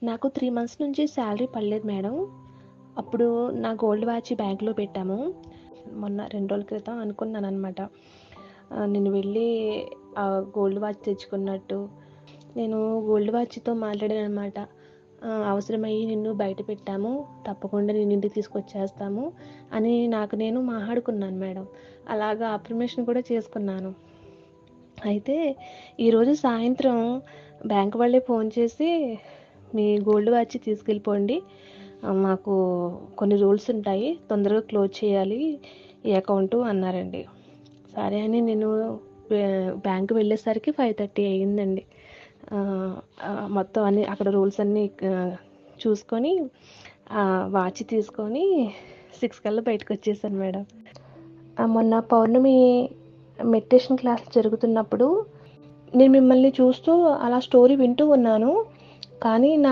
నాకు 3 మంత్స్ నుంచి శాలరీ పడలేదు మేడం. అప్పుడు నా గోల్డ్ వాచ్ బ్యాంక్‌లో పెట్టాము. మొన్న 2 రోజుల క్రితం అనుకున్నాననమాట. నేను వెళ్ళి గోల్డ్ వాచ్ తెచ్చుకున్నట్టు. నేను గోల్డ్ వాచ్‌తో మాట్లాడాననమాట. అవసరమయ్యి నిన్ను బయట పెట్టాము. తప్పకుండా నేను ఇంటికి తీసుకొచ్చేస్తాము అని నాకు నేను మాట్లాడుకున్నాను మేడం. అలాగా అఫర్మేషన్ కూడా చేసుకున్నాను. అయితే ఈరోజు సాయంత్రం బ్యాంక్ వాళ్ళే ఫోన్ చేసి, మీ గోల్డ్ వాచ్ తీసుకెళ్ళిపోండి. మాకు కొన్ని రూల్స్ ఉంటాయి. తొందరగా క్లోజ్ చేయాలి ఈ అకౌంటు అన్నారండి. సరే అని నేను బ్యాంక్ వెళ్ళేసరికి 5:30 అయిందండి. మొత్తం అన్నీ అక్కడ రూల్స్ అన్నీ చూసుకొని వాచ్ తీసుకొని 6 కల్లా బయటకు వచ్చేసాను మేడం. మొన్న పౌర్ణమి మెడిటేషన్ క్లాస్ జరుగుతున్నప్పుడు నేను మిమ్మల్ని చూస్తూ అలా స్టోరీ వింటూ ఉన్నాను. కానీ